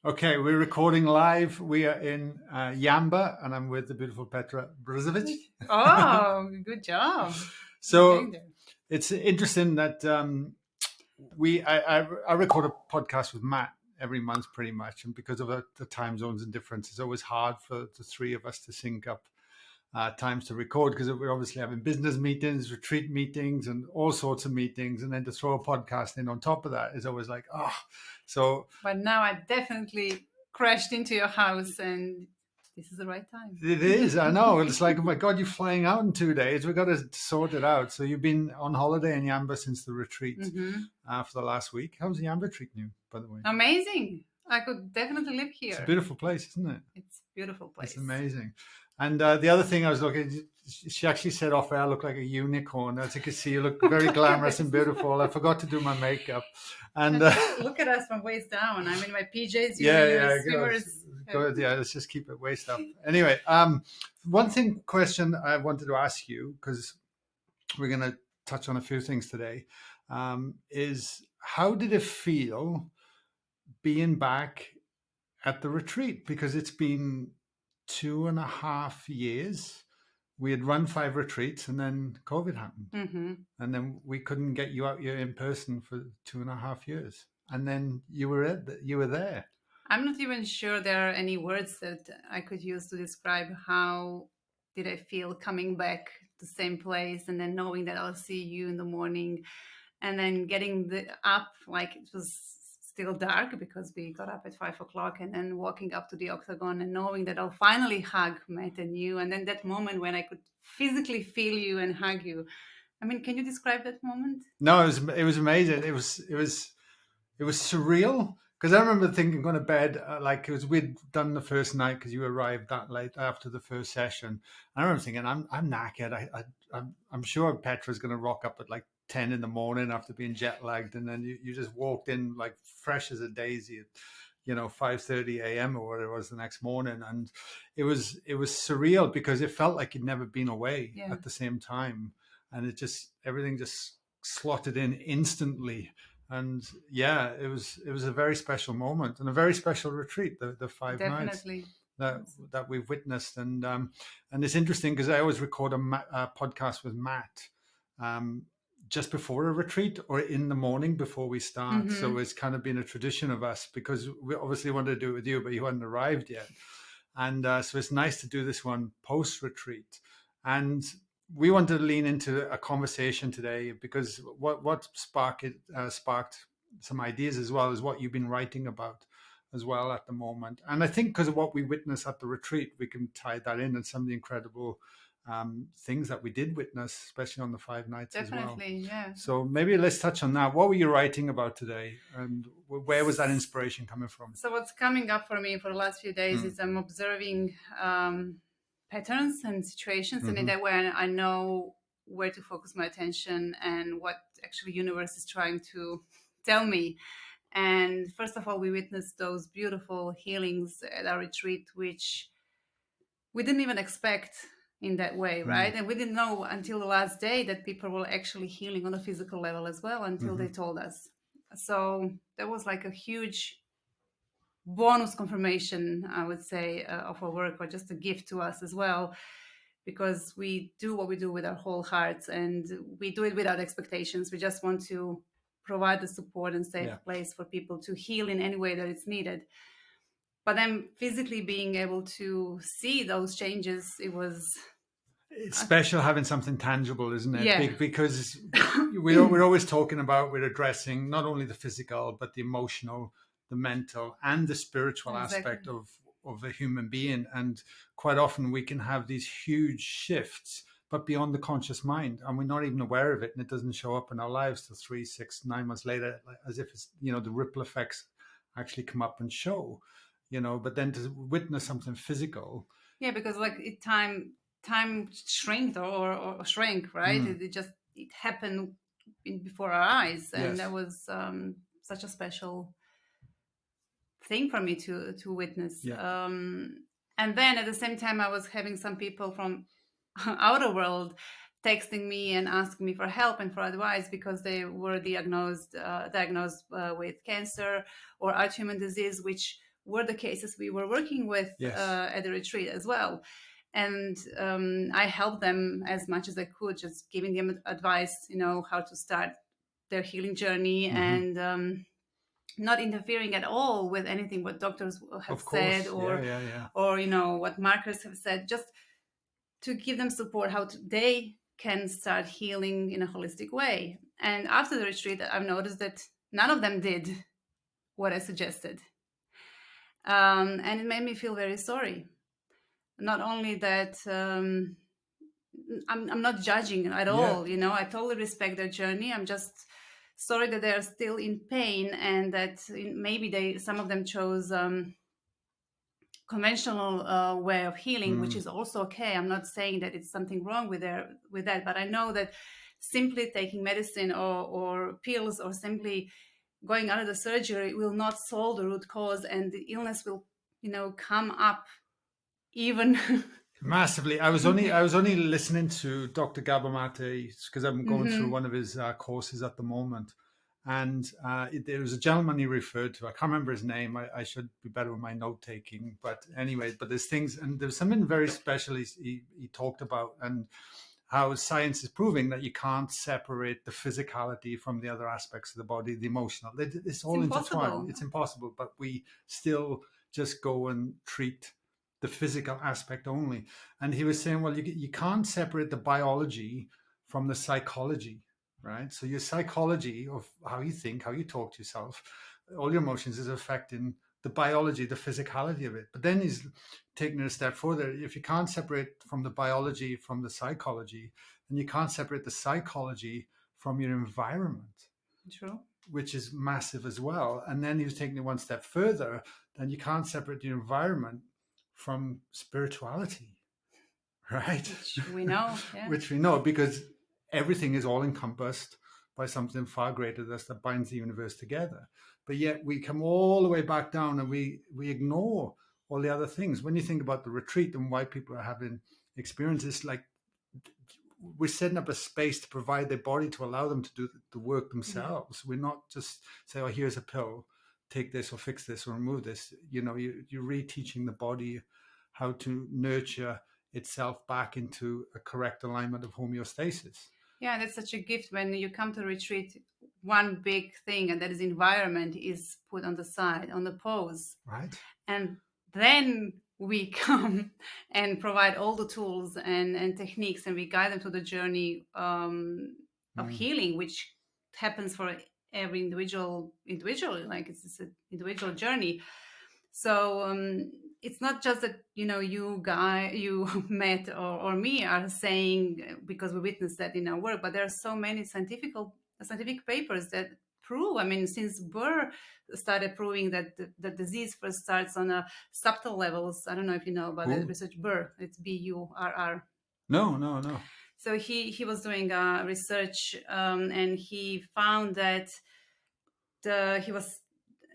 Okay, we're recording live. We are in Yamba, and I'm with the beautiful Petra Brzovic. Oh, good job. So it's interesting that I record a podcast with Matt every month pretty much, and because of the time zones and difference, it's always hard for the three of us to sync up times to record because we're obviously having business meetings, retreat meetings, and all sorts of meetings, and then to throw a podcast in on top of that is always like, oh. So, but now I definitely crashed into your house, and this is the right time. It is. I know. It's like, oh my God, you're flying out in 2 days. We've got to sort it out. So you've been on holiday in Yamba since the retreat for the last week. How's the Yamba treating you, by the way? Amazing. I could definitely live here. It's a beautiful place, isn't it? It's a beautiful place. It's amazing. And the other thing I was looking, she actually said off air, I look like a unicorn. As you can see, you look very glamorous and beautiful. I forgot to do my makeup. And look at us from waist down. I'm in my PJs. Swimmers. Good. Yeah, let's just keep it waist up. Anyway, one question I wanted to ask you, because we're going to touch on a few things today, is how did it feel being back at the retreat? Because it's been 2.5 years. We had run 5 retreats and then COVID happened. And then we couldn't get you out here in person for 2.5 years. And then you were there. I'm not even sure there are any words that I could use to describe how did I feel coming back to the same place and then knowing that I'll see you in the morning and then getting up, like it was still dark because we got up at 5 o'clock and then walking up to the octagon and knowing that I'll finally hug Matt and you. And then that moment when I could physically feel you and hug you. I mean, can you describe that moment? No, it was amazing. It was surreal. Because I remember thinking, going to bed, like it was, we'd done the first night because you arrived that late after the first session. I remember thinking, I'm knackered. I'm sure Petra's going to rock up at like 10 in the morning after being jet lagged. And then you just walked in like fresh as a daisy at, 5:30 a.m. or whatever it was the next morning. And it was surreal because it felt like you'd never been away at the same time. And everything just slotted in instantly. And yeah, it was a very special moment and a very special retreat. The 5 nights that we've witnessed, and it's interesting because I always record a podcast with Matt just before a retreat or in the morning before we start. So it's kind of been a tradition of us because we obviously wanted to do it with you, but you hadn't arrived yet, and so it's nice to do this one post retreat. And we wanted to lean into a conversation today because what sparked some ideas as well as what you've been writing about as well at the moment. And I think because of what we witnessed at the retreat, we can tie that in and some of the incredible things that we did witness, especially on the 5 nights as well. Definitely, yeah. So maybe let's touch on that. What were you writing about today, and where was that inspiration coming from? So what's coming up for me for the last few days is I'm observing patterns and situations, and in that way I know where to focus my attention and what actually universe is trying to tell me. And first of all, we witnessed those beautiful healings at our retreat, which we didn't even expect in that way, right? And we didn't know until the last day that people were actually healing on a physical level as well until they told us. So that was like a huge bonus confirmation, I would say, of our work, or just a gift to us as well, because we do what we do with our whole hearts and we do it without expectations. We just want to provide the support and safe place for people to heal in any way that it's needed. But then physically being able to see those changes, it's special having something tangible, isn't it? Yeah. Because we're always talking about, we're addressing not only the physical, but the emotional, the mental, and the spiritual aspect of a human being. And quite often we can have these huge shifts, but beyond the conscious mind, and we're not even aware of it, and it doesn't show up in our lives till 3, 6, 9 months later, as if it's, the ripple effects actually come up and show, but then to witness something physical. Yeah, because like time shrinked or shrank, right? It happened before our eyes, and that was such a special thing for me to witness. And then at the same time, I was having some people from outer world texting me and asking me for help and for advice because they were diagnosed with cancer or autoimmune disease, which were the cases we were working with Yes. at the retreat as well. And I helped them as much as I could, just giving them advice, how to start their healing journey, and not interfering at all with anything what doctors have said, or what markers have said, just to give them support they can start healing in a holistic way. And after the retreat, I've noticed that none of them did what I suggested. And it made me feel very sorry. Not only that, I'm not judging at all, I totally respect their journey. I'm just sorry that they're still in pain, and that maybe some of them chose conventional way of healing, which is also okay. I'm not saying that it's something wrong with that, but I know that simply taking medicine or pills, or simply going out of the surgery, will not solve the root cause, and the illness will come up even massively. I was only listening to Dr. Gabor Mate because I'm going through one of his courses at the moment, and there was a gentleman he referred to. I can't remember his name. I should be better with my note taking, but anyway, there's things, and there's something very special he talked about, and how science is proving that you can't separate the physicality from the other aspects of the body, the emotional. It's all intertwined. It's impossible, but we still just go and treat the physical aspect only. And he was saying, well, you can't separate the biology from the psychology, right? So your psychology of how you think, how you talk to yourself, all your emotions is affecting the biology, the physicality of it. But then he's taking it a step further. If you can't separate from the biology from the psychology, then you can't separate the psychology from your environment. True. Which is massive as well. And then he was taking it one step further. Then you can't separate your environment from spirituality, right? Which we know, yeah. Which we know, because everything is all encompassed by something far greater than us that binds the universe together. But yet we come all the way back down, and we ignore all the other things. When you think about the retreat and why people are having experiences, like we're setting up a space to provide their body to allow them to do the work themselves. We're not just say, oh, here's a pill, take this or fix this or remove this. You're reteaching the body how to nurture itself back into a correct alignment of homeostasis. Yeah, that's such a gift when you come to retreat. One big thing, and that is environment, is put on the side, on the pause. Right. And then we come and provide all the tools and techniques, and we guide them to the journey of healing, which happens for every individual, like it's an individual journey. So it's not just that you Matt or me are saying, because we witnessed that in our work, but there are so many scientific papers that prove, since Burr started proving that the disease first starts on a subtle levels. I don't know if you know about that research. Burr, it's Burr. No. So he was doing research, and he found that he was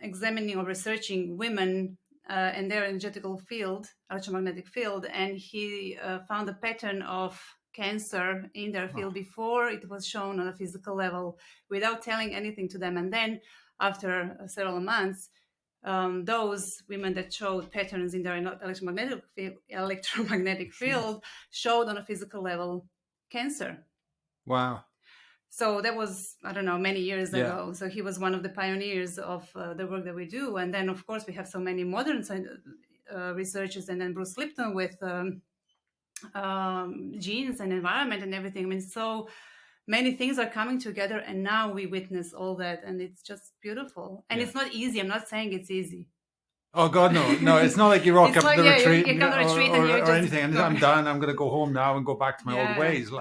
examining or researching women and their energetical field, electromagnetic field, and he found a pattern of cancer in their field before it was shown on a physical level, without telling anything to them. And then after several months, those women that showed patterns in their electromagnetic field showed on a physical level cancer. Wow. So that was, I don't know, many years ago. So he was one of the pioneers of the work that we do. And then, of course, we have so many modern researchers, and then Bruce Lipton with genes and environment and everything. So many things are coming together, and now we witness all that, and it's just beautiful. And it's not easy. I'm not saying it's easy. Oh God, no! It's not like you rock up like, the retreat, you come to retreat or anything. And I'm done. I'm going to go home now and go back to my old ways.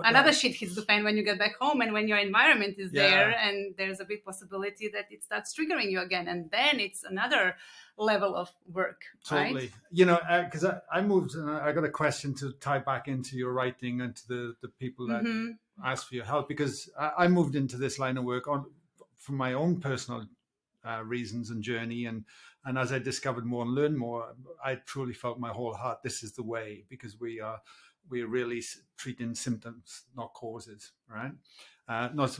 Another shit hits the fan when you get back home, and when your environment is there, and there's a big possibility that it starts triggering you again, and then it's another level of work. Totally. Right? Because I moved, and I got a question to tie back into your writing and to the people that asked for your help, because I moved into this line of work for my own personal reasons and journey, and as I discovered more and learned more, I truly felt my whole heart, this is the way, because we're really treating symptoms, not causes, right? Not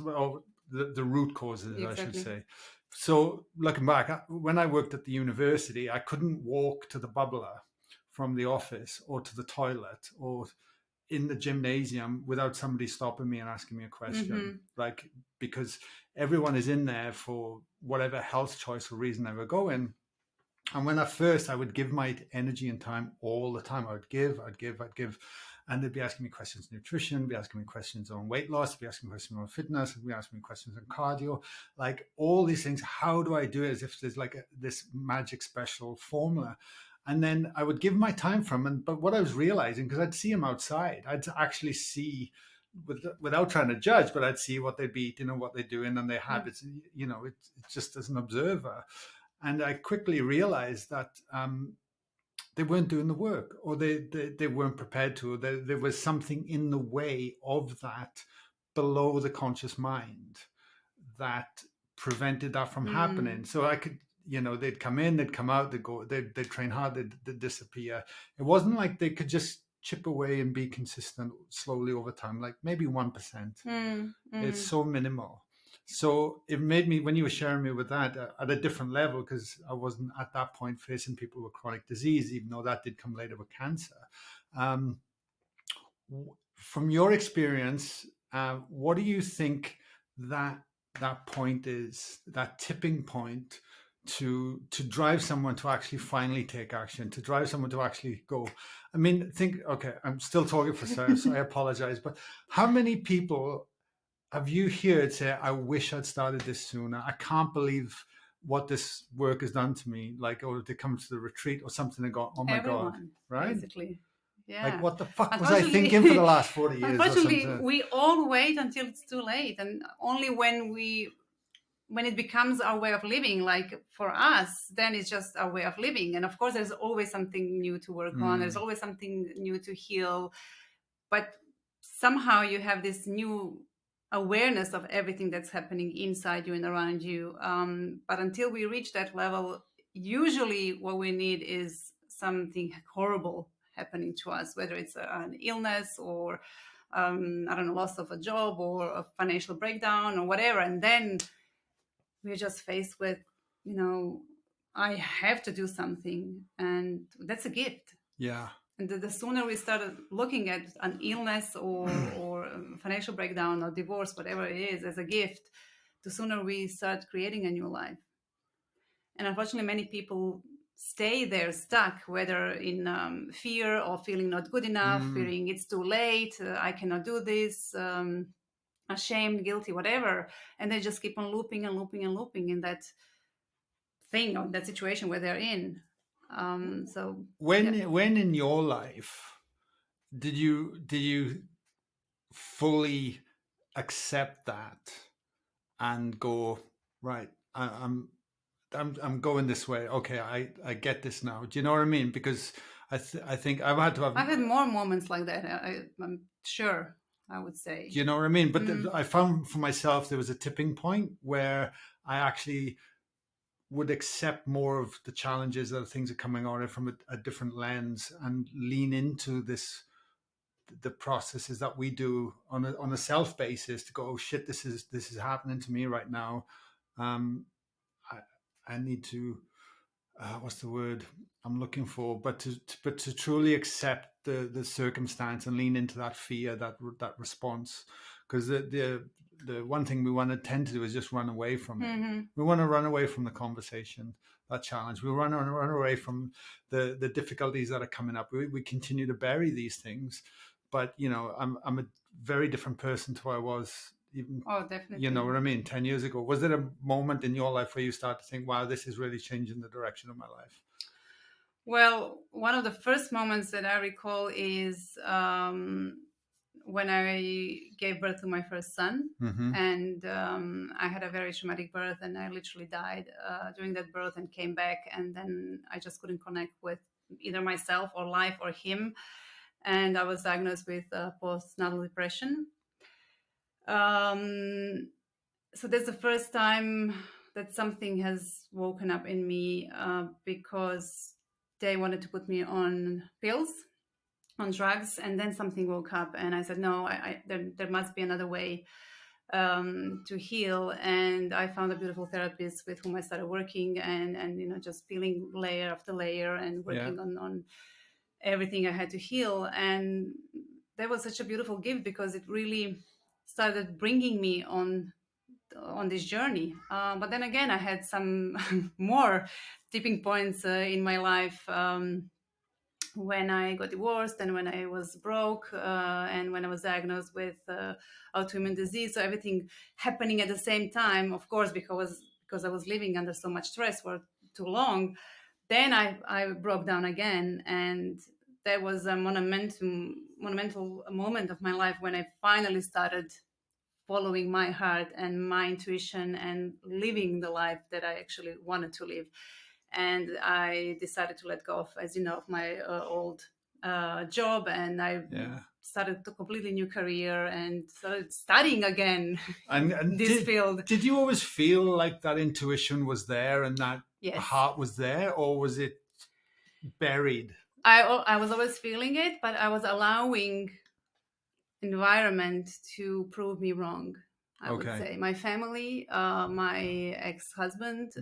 the root causes, exactly. I should say. So looking back, when I worked at the university, I couldn't walk to the bubbler from the office or to the toilet or in the gymnasium without somebody stopping me and asking me a question. Like, because everyone is in there for whatever health choice or reason they were going. And when at first I would give my energy and time all the time, I'd give. And they'd be asking me questions on nutrition, be asking me questions on weight loss, be asking me questions on fitness, be asking me questions on cardio, like all these things. How do I do it? As if there's like this magic special formula. And then I would give my time from them. But what I was realizing, because I'd see them outside, I'd actually see, without trying to judge, but I'd see what they'd be eating and what they're doing and their habits, it's just as an observer. And I quickly realized that they weren't doing the work, or they weren't prepared to. There was something in the way of that below the conscious mind that prevented that from happening. So I could, they'd come in, they'd come out, they'd train hard, they'd disappear. It wasn't like they could just chip away and be consistent slowly over time, like maybe 1%. It's so minimal. So it made me, when you were sharing me with that, at a different level, because I wasn't at that point facing people with chronic disease, even though that did come later with cancer. From your experience, what do you think that point is, that tipping point to drive someone to actually finally take action, to drive someone to actually go? I mean, okay, I'm still talking for Sarah, so I apologize, but how many people have you heard say, I wish I'd started this sooner? I can't believe what this work has done to me. Like, or to come to the retreat or something and go, oh my Everyone, God, right? Basically. Yeah. Like, what the fuck was I thinking for the last 40 years? Unfortunately, we all wait until it's too late. And only when it becomes our way of living, like for us, then it's just our way of living. And of course, there's always something new to work on. There's always something new to heal. But somehow you have this new awareness of everything that's happening inside you and around you. But until we reach that level, usually what we need is something horrible happening to us, whether it's an illness or, I don't know, loss of a job or a financial breakdown or whatever. And then we're just faced with, I have to do something. And that's a gift. Yeah. And the sooner we start looking at an illness or financial breakdown or divorce, whatever it is, as a gift, the sooner we start creating a new life. And unfortunately, many people stay there stuck, whether in fear or feeling not good enough, fearing it's too late, I cannot do this, ashamed, guilty, whatever. And they just keep on looping and looping and looping in that thing or that situation where they're in. So when in your life did you fully accept that and go, right, I'm going this way, okay, I get this now? Do you know what I mean? Because I think I've had more moments like that. I'm sure, I would say. Do you know what I mean? But I found for myself there was a tipping point where I actually would accept more of the challenges that things are coming at it from a different lens and lean into the processes that we do on a self basis to go, oh shit, this is happening to me right now. I need to what's the word I'm looking for? But to truly accept the circumstance and lean into that fear, that response, because the one thing we want to tend to do is just run away from it. We want to run away from the conversation, that challenge. We run away from the difficulties that are coming up. We continue to bury these things, but I'm a very different person to who I was even. Oh, definitely. You know what I mean? 10 years ago, was there a moment in your life where you start to think, wow, this is really changing the direction of my life? Well, one of the first moments that I recall is when I gave birth to my first son. And I had a very traumatic birth, and I literally died during that birth and came back. And then I just couldn't connect with either myself or life or him. And I was diagnosed with postnatal depression. So that's the first time that something has woken up in me, because they wanted to put me on pills, on drugs, and then something woke up, and I said, no, there must be another way. to heal. And I found a beautiful therapist with whom I started working, and just peeling layer after layer and working on everything I had to heal. And that was such a beautiful gift, because it really started bringing me on this journey. But then again, I had some more tipping points in my life. When I got divorced, and when I was broke, and when I was diagnosed with autoimmune disease. So everything happening at the same time, of course, because I was living under so much stress for too long. Then I broke down again, and that was a monumental moment of my life, when I finally started following my heart and my intuition and living the life that I actually wanted to live. And I decided to let go of, as you know, of my old job, and I started a completely new career and started studying again and this field. Did you always feel like that intuition was there and that heart was there, or was it buried? I was always feeling it, but I was allowing environment to prove me wrong. I would say my family, my ex-husband,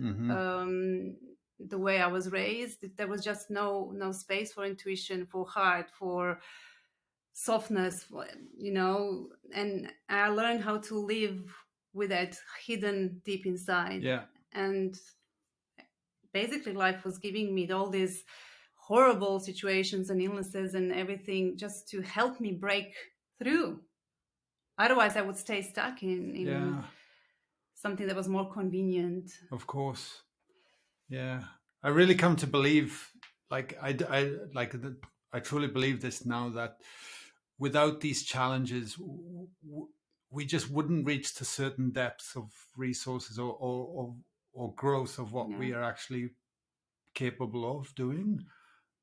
the way I was raised, there was just no space for intuition, for heart, for softness, and I learned how to live with that hidden deep inside. And basically life was giving me all these horrible situations and illnesses and everything just to help me break through. Otherwise I would stay stuck in something that was more convenient. Of course. I really come to believe, like I truly believe this now, that without these challenges we just wouldn't reach to certain depths of resources or growth of what we are actually capable of doing.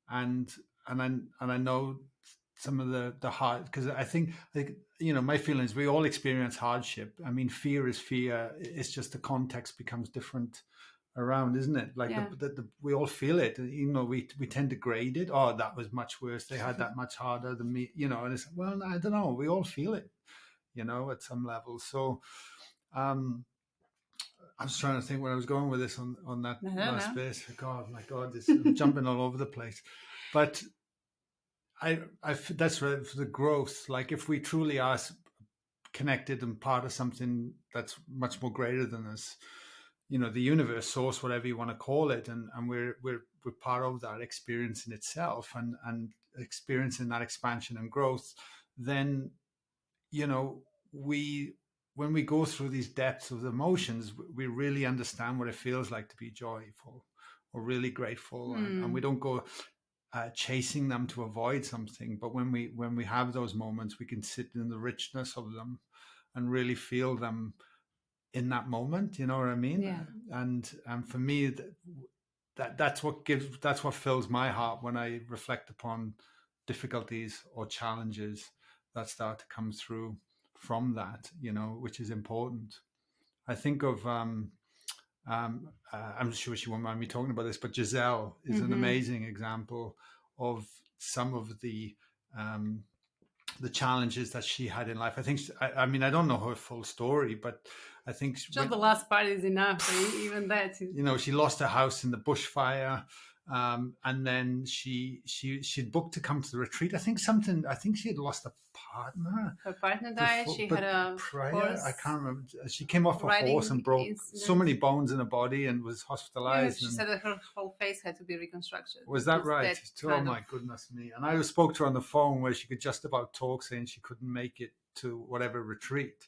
And I know some of the hard, because I think my feeling is we all experience hardship. I mean, fear is fear. It's just the context becomes different around, isn't it? Like we all feel it. We tend to grade it. Oh, that was much worse. They had that much harder than me. And it's, well, I don't know. We all feel it, at some level. So, I was trying to think where I was going with this on that last bit. God, my God, I'm jumping all over the place. But I that's right, for the growth. Like if we truly are connected and part of something that's much more greater than us, the universe, source, whatever you want to call it, and we're part of that experience in itself, and experiencing that expansion and growth, then when we go through these depths of emotions, we really understand what it feels like to be joyful or really grateful, and we don't go chasing them to avoid something. But when we have those moments, we can sit in the richness of them and really feel them in that moment. You know what I mean? Yeah. And for me, that's what fills my heart when I reflect upon difficulties or challenges that start to come through from that, which is important. I think of I'm sure she won't mind me talking about this, but Giselle is an amazing example of some of the challenges that she had in life. I think, I mean, I don't know her full story, but I think just the last part is enough. Even that, she lost her house in the bushfire. And then she'd booked to come to the retreat. I think she had lost a partner. Her partner died. She had a horse. I can't remember. She came off a horse and broke so many bones in her body and was hospitalized. Yeah, she said that her whole face had to be reconstructed. Was that right? Oh my goodness me! And I spoke to her on the phone where she could just about talk, saying she couldn't make it to whatever retreat.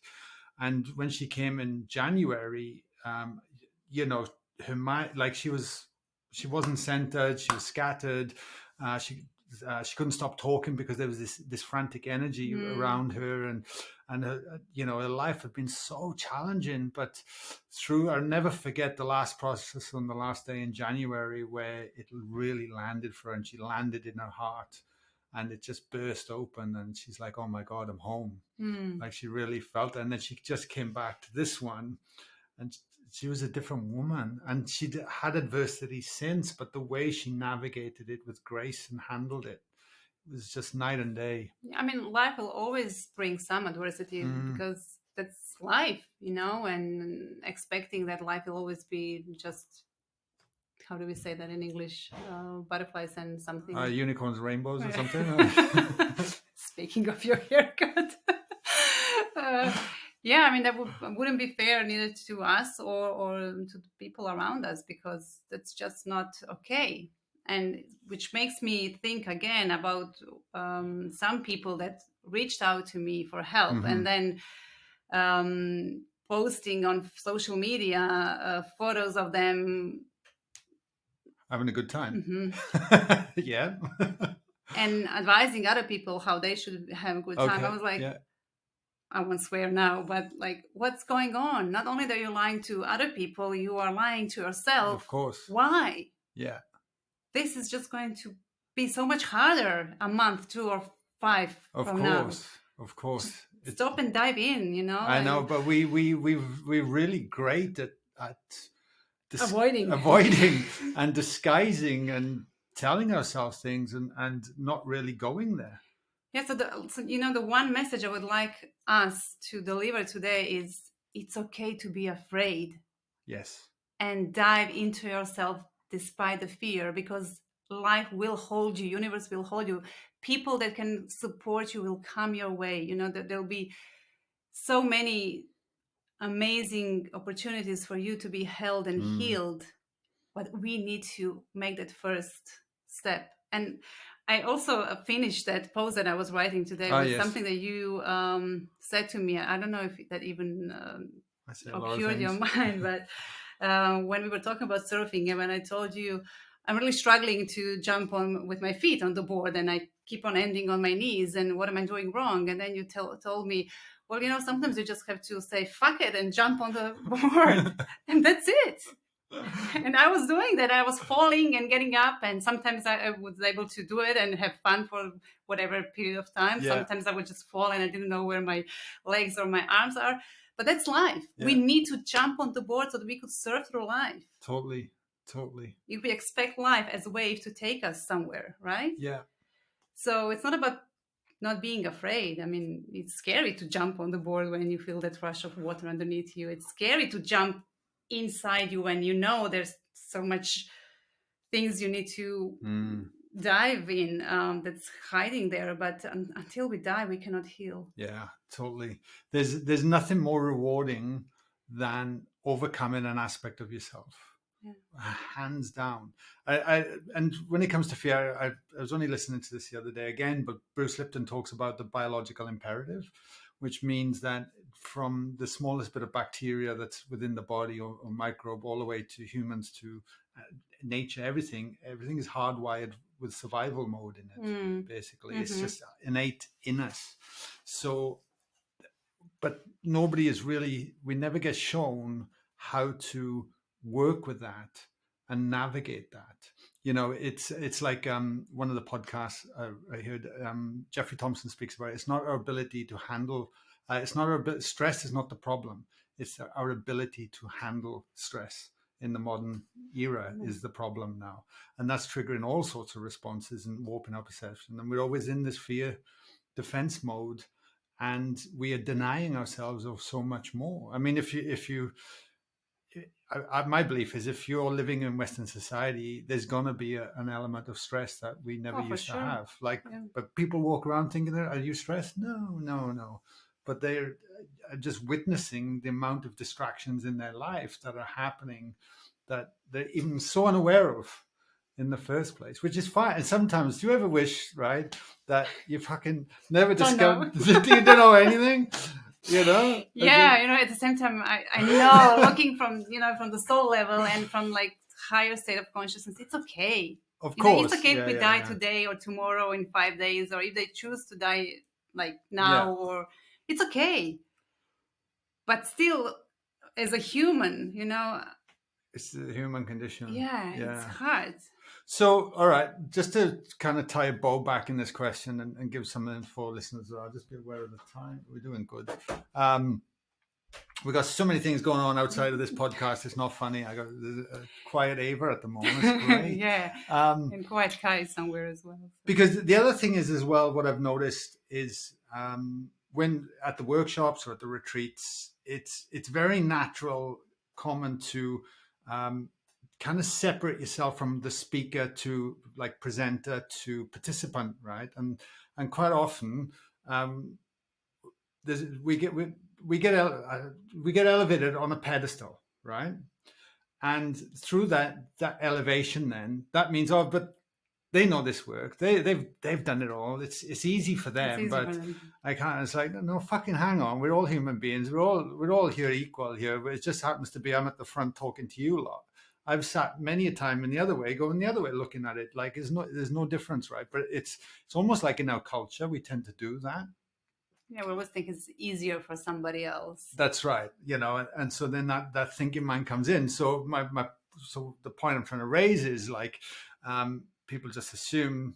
And when she came in January, her mind, like she wasn't centered. She was scattered. She couldn't stop talking because there was this frantic energy around her, and her, her life had been so challenging. But I'll never forget the last process on the last day in January where it really landed for her, and she landed in her heart, and it just burst open, and she's like, "Oh my God, I'm home!" Like she really felt it. And then she just came back to this one, and she was a different woman, and she had adversity since, but the way she navigated it with grace and handled it was just night and day. I mean, life will always bring some adversity because that's life, and expecting that life will always be just, how do we say that in English? Butterflies and something. Unicorns, rainbows, or something. Speaking of your haircut. Yeah, I mean, that wouldn't be fair neither to us or to the people around us, because that's just not okay. And which makes me think again about some people that reached out to me for help, and then posting on social media photos of them having a good time. Yeah. And advising other people how they should have a good time. Okay, I was like, yeah. I won't swear now, but like, what's going on? Not only that you're lying to other people, you are lying to yourself. Of course. Why? Yeah. This is just going to be so much harder a month, 2 or 5 from now. Of course. Stop and dive in, I know, but we're really great at avoiding and disguising and telling ourselves things and not really going there. Yeah, so the one message I would like us to deliver today is, it's okay to be afraid. Yes. And dive into yourself despite the fear, because life will hold you, universe will hold you. People that can support you will come your way. That there'll be so many amazing opportunities for you to be held and healed, but we need to make that first step. And I also finished that post that I was writing today with something that you said to me. I don't know if that even occurred your mind, but when we were talking about surfing, and when I told you I'm really struggling to jump on with my feet on the board, and I keep on ending on my knees, and what am I doing wrong? And then you told me, well, sometimes you just have to say fuck it and jump on the board, and that's it. And I was doing that. I was falling and getting up, and sometimes I was able to do it and have fun for whatever period of time. Yeah. Sometimes I would just fall and I didn't know where my legs or my arms are. But that's life. Yeah. We need to jump on the board so that we could surf through life. Totally. We expect life as a wave to take us somewhere, right? Yeah. So it's not about not being afraid. I mean, it's scary to jump on the board when you feel that rush of water underneath you. It's scary to jump inside you when there's so much things you need to dive in that's hiding there, but until we die we cannot heal. Yeah, totally. There's nothing more rewarding than overcoming an aspect of yourself. Hands down. And when it comes to fear, I was only listening to this the other day again, but Bruce Lipton talks about the biological imperative, which means that from the smallest bit of bacteria that's within the body or microbe all the way to humans to nature, everything is hardwired with survival mode in it, basically. It's just innate in us. So, but nobody is really, we never get shown how to work with that and navigate that. It's like one of the podcasts I heard, Jeffrey Thompson speaks about it. It's not our ability to handle stress is not the problem. It's our ability to handle stress in the modern era is the problem now. And that's triggering all sorts of responses and warping our perception. And we're always in this fear defense mode, and we are denying ourselves of so much more. I mean, my belief is if you're living in Western society, there's going to be an element of stress that we never used to have. But people walk around thinking, are you stressed? No. But they're just witnessing the amount of distractions in their life that are happening that they're even so unaware of in the first place, which is fine. And sometimes, do you ever wish, right, that you fucking never discovered, you don't know anything? Yeah, at the same time, I know, looking from, from the soul level and from like higher state of consciousness, it's okay. Of course. It's okay if we die today or tomorrow in 5 days, or if they choose to die like now, or it's okay. But still, as a human, it's the human condition. Yeah, it's hard. So, all right, just to kind of tie a bow back in this question and give something for listeners, I'll just be aware of the time. We're doing good. We've got so many things going on outside of this podcast. It's not funny. I got a quiet Ava at the moment. It's great. Yeah, and quiet Kai somewhere as well. Because the other thing is as well, what I've noticed is when at the workshops or at the retreats, it's very natural, common to kind of separate yourself from the speaker to like presenter to participant, right? And quite often we get elevated on a pedestal, right? And through that elevation, then that means, oh, but they know this work. They've done it all. It's easy for them, easy but for them. I can't. It's like, no, fucking hang on. We're all human beings. We're all here equal here. But it just happens to be I'm at the front talking to you lot. I've sat many a time in the other way, going the other way, looking at it like there's no difference, right? But it's almost like in our culture we tend to do that. Yeah, we always think it's easier for somebody else. That's right, and so then that thinking mind comes in. So so the point I'm trying to raise is like people just assume,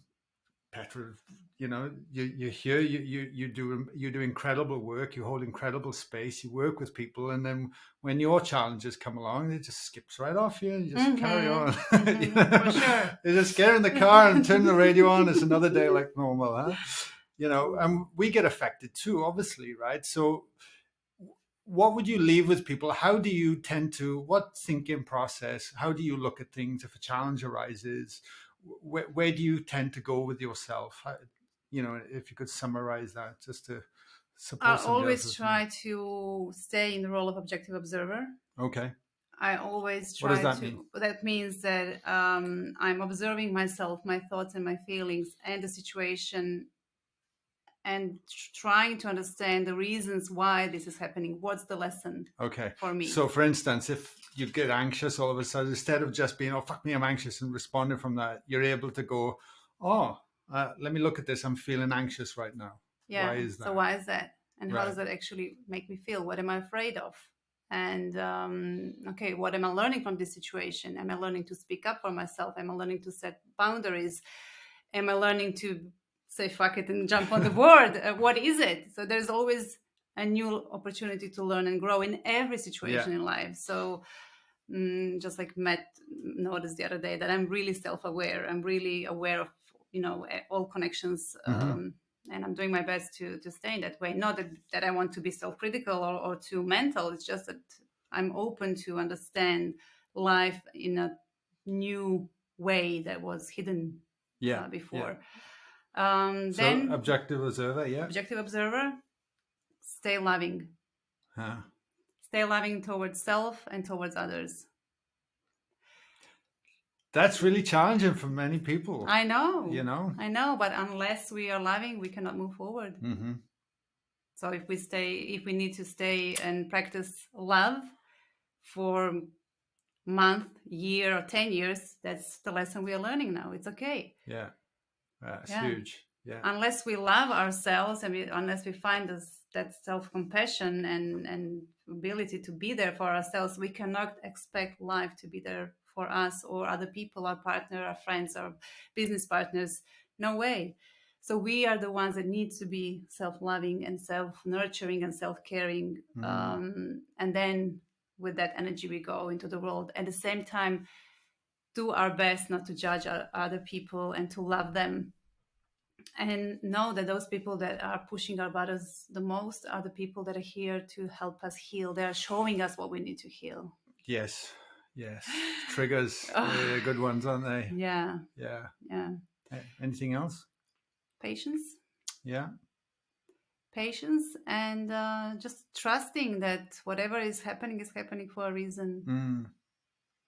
Petra, you're here, you do incredible work, you hold incredible space, you work with people, and then when your challenges come along, it just skips right off you. You just carry on. For sure. You just get in the car and turn the radio on. It's another day like normal, huh? And we get affected too, obviously, right? So what would you leave with people? How do you what thinking process, how do you look at things if a challenge arises? Where do you tend to go with yourself? If you could summarize that just to support. I always try to stay in the role of objective observer. Okay. I always try What does that mean? That means that I'm observing myself, my thoughts and my feelings and the situation, and trying to understand the reasons why this is happening. What's the lesson for me? So, for instance, if you get anxious all of a sudden, instead of just being, oh, fuck me, I'm anxious, and responding from that, you're able to go, oh, let me look at this. I'm feeling anxious right now. Yeah. Why is that? So why is that? And how does that actually make me feel? What am I afraid of? And, what am I learning from this situation? Am I learning to speak up for myself? Am I learning to set boundaries? Am I learning to say fuck it and jump on the board? What is it? So there's always a new opportunity to learn and grow in every situation in life. So just like Matt noticed the other day, that I'm really self-aware. I'm really aware of, all connections. And I'm doing my best to stay in that way. Not that I want to be self-critical or too mental. It's just that I'm open to understand life in a new way that was hidden before. So then objective observer, Objective observer, stay loving. Stay loving towards self and towards others. That's really challenging for many people. I know. I know, but unless we are loving, we cannot move forward. Mm-hmm. So if we need to stay and practice love for a month, year, or 10 years, that's the lesson we are learning now. It's okay. Yeah. That's huge. Yeah. Unless we love ourselves and unless we find that self-compassion and ability to be there for ourselves, we cannot expect life to be there for us or other people, our partner, our friends, our business partners. No way. So we are the ones that need to be self-loving and self-nurturing and self-caring. And then with that energy, we go into the world. At the same time, do our best not to judge other people and to love them. And know that those people that are pushing our buttons the most are the people that are here to help us heal. They are showing us what we need to heal. Yes. Triggers, good ones, aren't they? Yeah. Anything else? Patience. Yeah. Patience and just trusting that whatever is happening for a reason.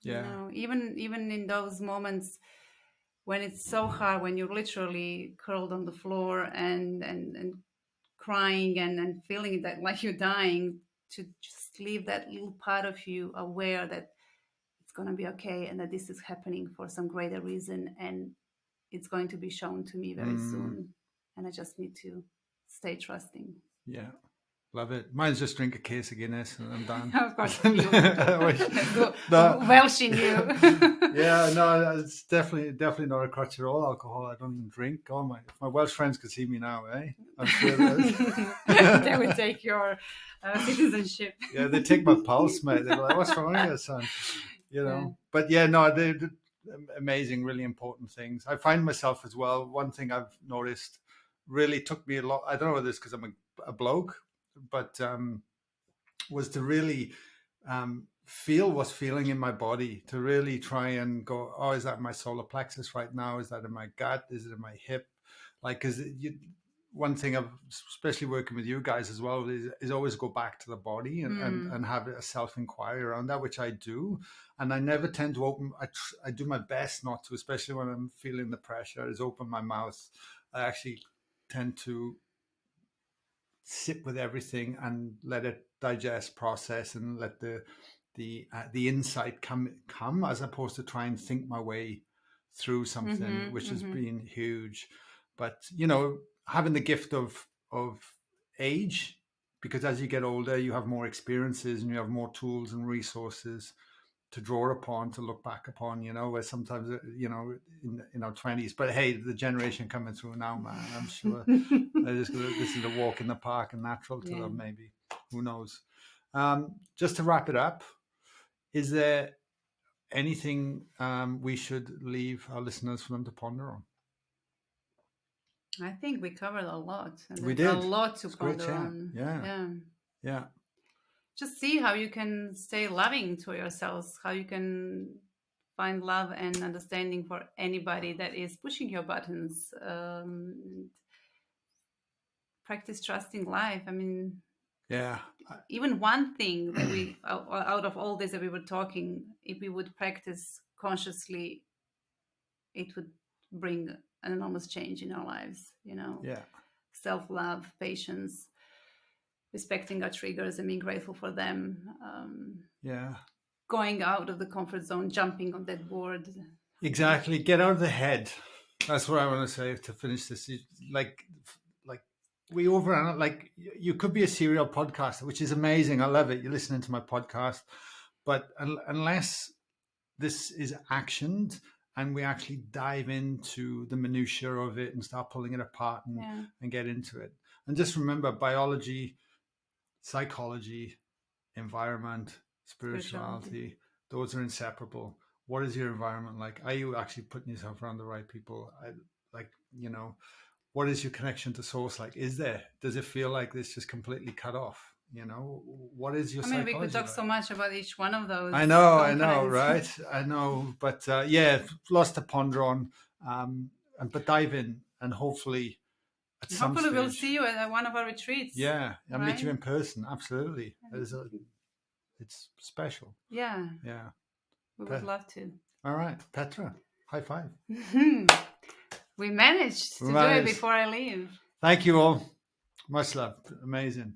Yeah. Even in those moments when it's so hard, when you're literally curled on the floor and crying and feeling that like you're dying, to just leave that little part of you aware that it's going to be okay and that this is happening for some greater reason and it's going to be shown to me very soon. And I just need to stay trusting. Yeah. Love it. Mine's just drink a case of Guinness and I'm done. Of course. Welsh in you. Yeah, no, it's definitely not a crutch at all. Alcohol, I don't even drink. Oh my! If my Welsh friends could see me now, I'm sure they would take your citizenship. Yeah, they take my pulse, mate. They're like, "What's wrong with you, son?" But they're amazing, really important things. I find myself as well. One thing I've noticed really took me a lot. I don't know whether it's because I'm a a bloke, but was to really feel what's feeling in my body, to really try and go, oh, is that in my solar plexus right now? Is that in my gut? Is it in my hip? Like, because one thing of especially working with you guys as well is always go back to the body and have a self-inquiry around that, which I do. And I never tend to open, I do my best not to, especially when I'm feeling the pressure, is open my mouth. I actually tend to sit with everything and let it digest, process, and let the insight come, as opposed to try and think my way through something, which has been huge. But having the gift of age, because as you get older, you have more experiences and you have more tools and resources to draw upon, to look back upon, where sometimes, in our 20s. But hey, the generation coming through now, man, I'm sure this is a walk in the park and natural to them, maybe. Who knows? Just to wrap it up, is there anything we should leave our listeners for them to ponder on? I think we covered a lot. And we did. A lot to ponder on. Yeah. Just see how you can stay loving to yourselves, how you can find love and understanding for anybody that is pushing your buttons. Practice trusting life. I mean, even one thing that we, out of all this that we were talking, if we would practice consciously, it would bring an enormous change in our lives. Self-love, patience, respecting our triggers and being grateful for them. Going out of the comfort zone, jumping on that board. Exactly. Get out of the head. That's what I want to say to finish this. Like we overanalyze. Like, you could be a serial podcaster, which is amazing. I love it. You're listening to my podcast, but unless this is actioned and we actually dive into the minutiae of it and start pulling it apart and get into it, and just remember, biology, psychology, environment, spirituality, those are inseparable. What is your environment like? Are you actually putting yourself around the right people? What is your connection to source like? Does it feel like this just completely cut off? What is your psychology? We could talk so much about each one of those. I know, right? I know, but lots to ponder on. But dive in, and hopefully at some stage, we'll see you at one of our retreats. Yeah, I'll meet you in person. Absolutely. It's special. Yeah. We would love to. All right, Petra, high five. We managed to do it before I leave. Thank you all. Much love. Amazing.